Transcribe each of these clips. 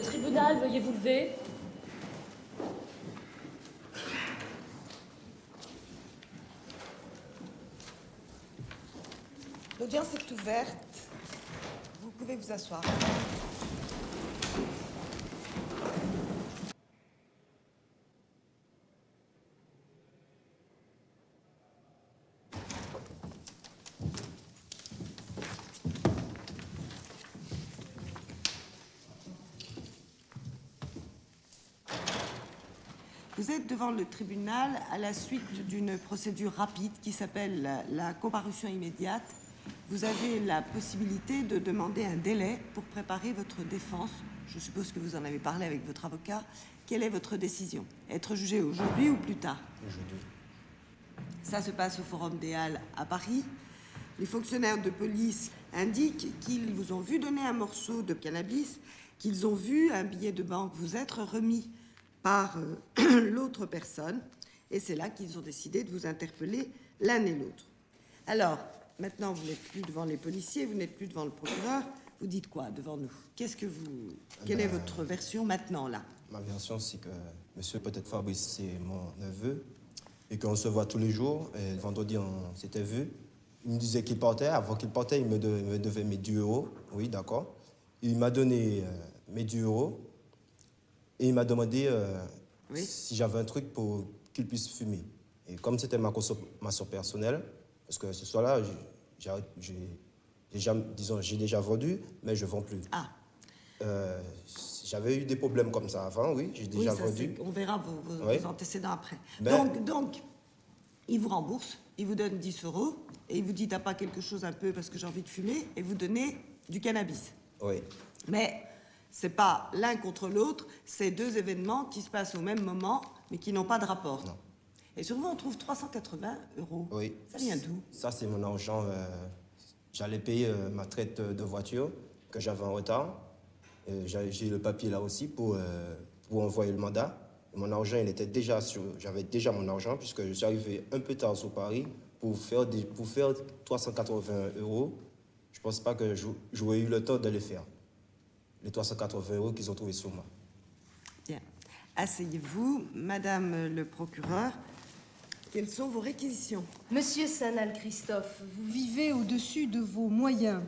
tribunal, veuillez vous lever. L'audience est ouverte. Vous pouvez vous asseoir. Vous êtes devant le tribunal à la suite d'une procédure rapide qui s'appelle la comparution immédiate. Vous avez la possibilité de demander un délai pour préparer votre défense. Je suppose que vous en avez parlé avec votre avocat. Quelle est votre décision? Être jugé aujourd'hui ou plus tard? Aujourd'hui. Ça se passe au Forum des Halles à Paris. Les fonctionnaires de police indiquent qu'ils vous ont vu donner un morceau de cannabis, qu'ils ont vu un billet de banque vous être remis par l'autre personne, et c'est là qu'ils ont décidé de vous interpeller l'un et l'autre. Alors, maintenant, vous n'êtes plus devant les policiers, vous n'êtes plus devant le procureur, vous dites quoi devant nous? Quelle est votre version maintenant, là? Ma version, c'est que monsieur peut-être Fabrice, c'est mon neveu, et qu'on se voit tous les jours, et vendredi, on s'était vu. Il me disait qu'il partait, avant qu'il partait, il me devait mes 10 €, oui, d'accord. Il m'a donné mes 10 €, et il m'a demandé si j'avais un truc pour qu'il puisse fumer. Et comme c'était ma consommation personnelle, parce que ce soir-là, j'ai déjà vendu, mais je ne vends plus. Ah. J'avais eu des problèmes comme ça avant, oui, j'ai déjà vendu. On verra vos antécédents après. Ben, donc, il vous rembourse, il vous donne 10 €, et il vous dit, t'as pas quelque chose un peu parce que j'ai envie de fumer, et vous donnez du cannabis. Oui. Mais c'est pas l'un contre l'autre, c'est deux événements qui se passent au même moment, mais qui n'ont pas de rapport. Non. Et sur vous, on trouve 380 €. Oui. Ça vient d'où? Ça, c'est mon argent. J'allais payer ma traite de voiture que j'avais en retard. J'ai le papier là aussi pour envoyer le mandat. Et mon argent, j'avais déjà mon argent puisque je suis arrivé un peu tard sur Paris pour faire 380 €. Je ne pense pas que j'aurais eu le temps de les faire. Les 380 € qu'ils ont trouvés sur moi. Bien. Asseyez-vous, Madame le procureur. Quelles sont vos réquisitions? Monsieur Sanal-Christophe, vous vivez au-dessus de vos moyens.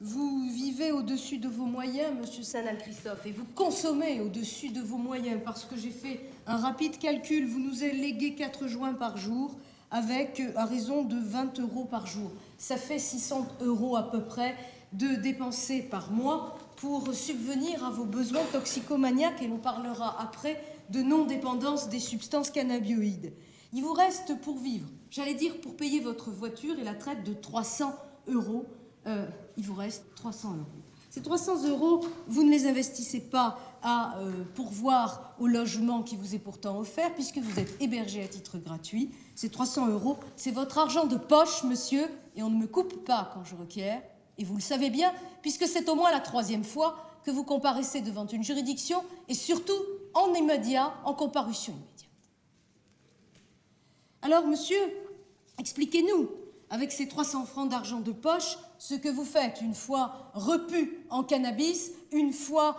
Vous vivez au-dessus de vos moyens, monsieur Sanal-Christophe, et vous consommez au-dessus de vos moyens, parce que j'ai fait un rapide calcul. Vous nous avez légué 4 joints par jour, avec à raison de 20 € par jour. Ça fait 600 € à peu près de dépenser par mois pour subvenir à vos besoins toxicomaniaques, et l'on parlera après de non-dépendance des substances cannabinoïdes. Il vous reste pour vivre, j'allais dire pour payer votre voiture et la traite de 300 €. Il vous reste 300 €. Ces 300 €, vous ne les investissez pas à pourvoir au logement qui vous est pourtant offert, puisque vous êtes hébergé à titre gratuit. Ces 300 €, c'est votre argent de poche, monsieur, et on ne me coupe pas quand je requiers. Et vous le savez bien, puisque c'est au moins la 3e fois que vous comparaissez devant une juridiction, et surtout en immédiat, en comparution immédiate. Alors, monsieur, expliquez-nous, avec ces 300 francs d'argent de poche, ce que vous faites une fois repu en cannabis, une fois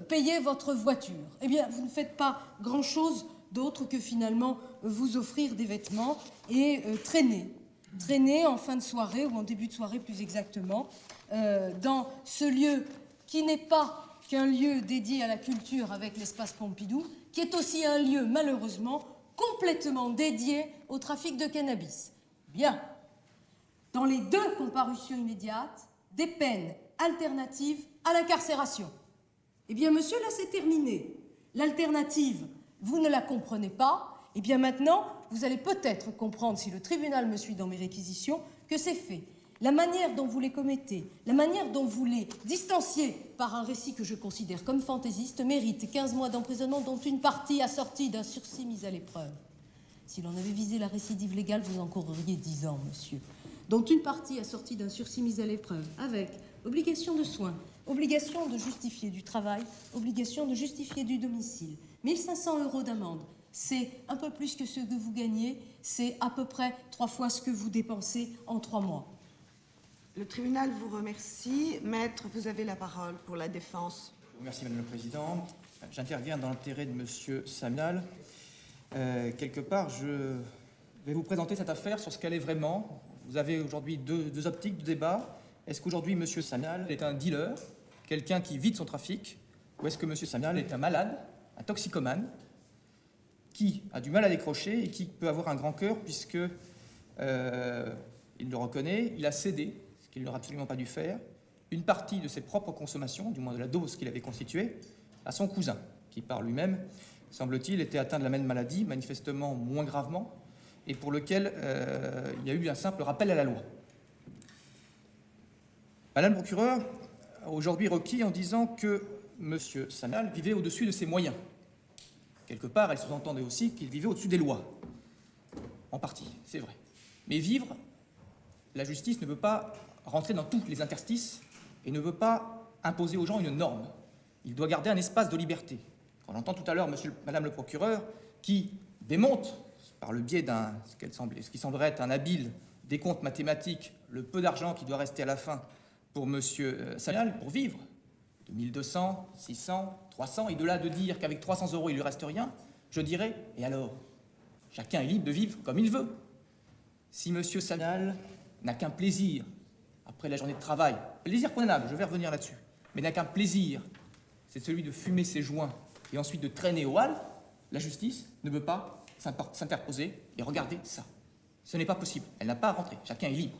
payé votre voiture. Eh bien, vous ne faites pas grand-chose d'autre que finalement vous offrir des vêtements et traîner en fin de soirée, ou en début de soirée plus exactement, dans ce lieu qui n'est pas qu'un lieu dédié à la culture avec l'espace Pompidou, qui est aussi un lieu, malheureusement, complètement dédié au trafic de cannabis. Bien. Dans les 2 comparutions immédiates, des peines alternatives à l'incarcération. Eh bien, monsieur, là, c'est terminé. L'alternative, vous ne la comprenez pas. Eh bien, maintenant, vous allez peut-être comprendre, si le tribunal me suit dans mes réquisitions, que c'est fait. La manière dont vous les commettez, la manière dont vous les distanciez par un récit que je considère comme fantaisiste, mérite 15 mois d'emprisonnement, dont une partie assortie d'un sursis mis à l'épreuve. Si l'on avait visé la récidive légale, vous encourriez 10 ans, monsieur. Dont une partie assortie d'un sursis mis à l'épreuve, avec obligation de soins, obligation de justifier du travail, obligation de justifier du domicile, 1500 € d'amende. C'est un peu plus que ce que vous gagnez, c'est à peu près 3 fois ce que vous dépensez en 3 mois. Le tribunal vous remercie. Maître, vous avez la parole pour la défense. Merci Madame le Président. J'interviens dans l'intérêt de Monsieur Samuel. Quelque part, je vais vous présenter cette affaire sur ce qu'elle est vraiment. Vous avez aujourd'hui deux optiques de débat. Est-ce qu'aujourd'hui Monsieur Samuel est un dealer, quelqu'un qui vide son trafic, ou est-ce que Monsieur Samuel est un malade, un toxicomane, qui a du mal à décrocher et qui peut avoir un grand cœur puisque, il le reconnaît, il a cédé, ce qu'il n'aurait absolument pas dû faire, une partie de ses propres consommations, du moins de la dose qu'il avait constituée, à son cousin, qui par lui-même, semble-t-il, était atteint de la même maladie, manifestement moins gravement, et pour lequel il y a eu un simple rappel à la loi. Madame le procureur a aujourd'hui requis en disant que M. Samuel vivait au-dessus de ses moyens. Quelque part, elle sous-entendait aussi qu'il vivait au-dessus des lois. En partie, c'est vrai. Mais vivre, la justice ne veut pas rentrer dans tous les interstices et ne veut pas imposer aux gens une norme. Il doit garder un espace de liberté. Quand on entend tout à l'heure Madame le procureur qui démonte, par le biais ce qui semblerait être un habile décompte mathématique, le peu d'argent qui doit rester à la fin pour M. Samuel pour vivre, de 1200, 600, 300, et de là de dire qu'avec 300 € il ne lui reste rien, je dirais, et alors? Chacun est libre de vivre comme il veut. Si M. Samuel n'a qu'un plaisir, après la journée de travail, plaisir condamnable, je vais revenir là-dessus, mais n'a qu'un plaisir, c'est celui de fumer ses joints et ensuite de traîner au hall, la justice ne veut pas s'interposer et regarder ça. Ce n'est pas possible, elle n'a pas à rentrer, chacun est libre.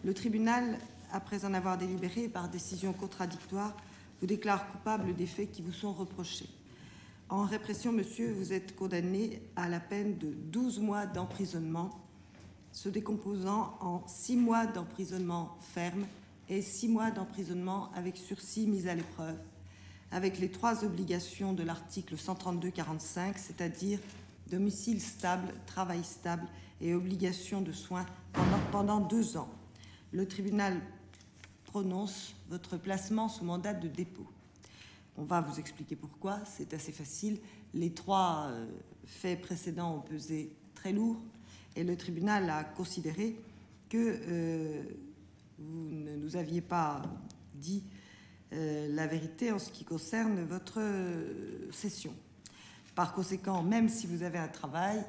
Le tribunal, après en avoir délibéré par décision contradictoire, vous déclare coupable des faits qui vous sont reprochés. En répression, monsieur, vous êtes condamné à la peine de 12 mois d'emprisonnement, se décomposant en 6 mois d'emprisonnement ferme et 6 mois d'emprisonnement avec sursis mis à l'épreuve, avec les 3 obligations de l'article 132-45, c'est-à-dire domicile stable, travail stable et obligation de soins pendant 2 ans. Le tribunal prononce votre placement sous mandat de dépôt. On va vous expliquer pourquoi, c'est assez facile. Les 3 faits précédents ont pesé très lourd et le tribunal a considéré que vous ne nous aviez pas dit la vérité en ce qui concerne votre cession. Par conséquent, même si vous avez un travail,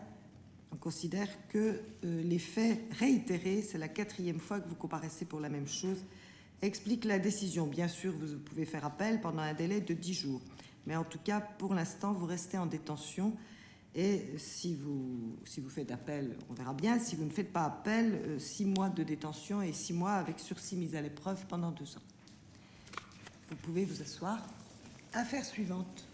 on considère que les faits réitérés, c'est la 4e fois que vous comparaissez pour la même chose, expliquent la décision. Bien sûr, vous pouvez faire appel pendant un délai de 10 jours. Mais en tout cas, pour l'instant, vous restez en détention. Et si vous faites appel, on verra bien. Si vous ne faites pas appel, 6 mois de détention et 6 mois avec sursis mis à l'épreuve pendant 2 ans. Vous pouvez vous asseoir. Affaire suivante.